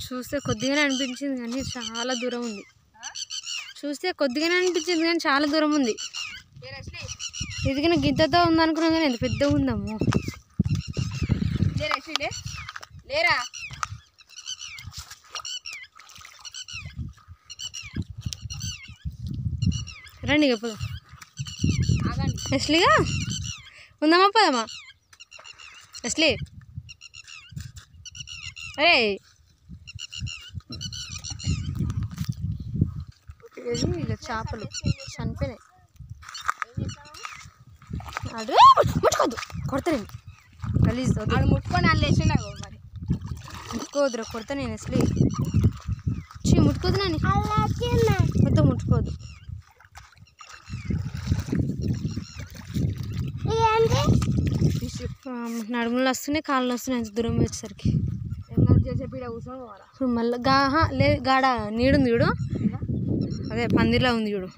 చూస్తే కొద్దిగానే అనిపించింది కానీ చాలా దూరం ఉంది. చూస్తే కొద్దిగానే అనిపించింది కానీ చాలా దూరం ఉంది. ఎదిగిన గింతతో ఉందనుకున్నాం కానీ ఎంత పెద్దగా ఉందమ్మో. లేరా రండి ఇక పోదాం. అసలుగా ఉందమ్మా పోదామా అసలే. అరే ఇక చేపలు చనిపోయినాయి. అడు ముట్టుకోద్దు కొడతాను గలీజ్ ముట్టుకొని అల్లేసిన మరి ముట్టుకోవద్దురా కొడతా నేను అసలు. ముట్టుకోదు నాని మొత్తం ముట్టుకోవద్దు. నడుములు వస్తున్నాయి కాళ్ళు వస్తున్నాయి అంత దూరం వచ్చేసరికి. ఇప్పుడు మళ్ళీ లేదు గాడ నీడుంది చూడు, అదే పందిర్లా ఉంది చూడు.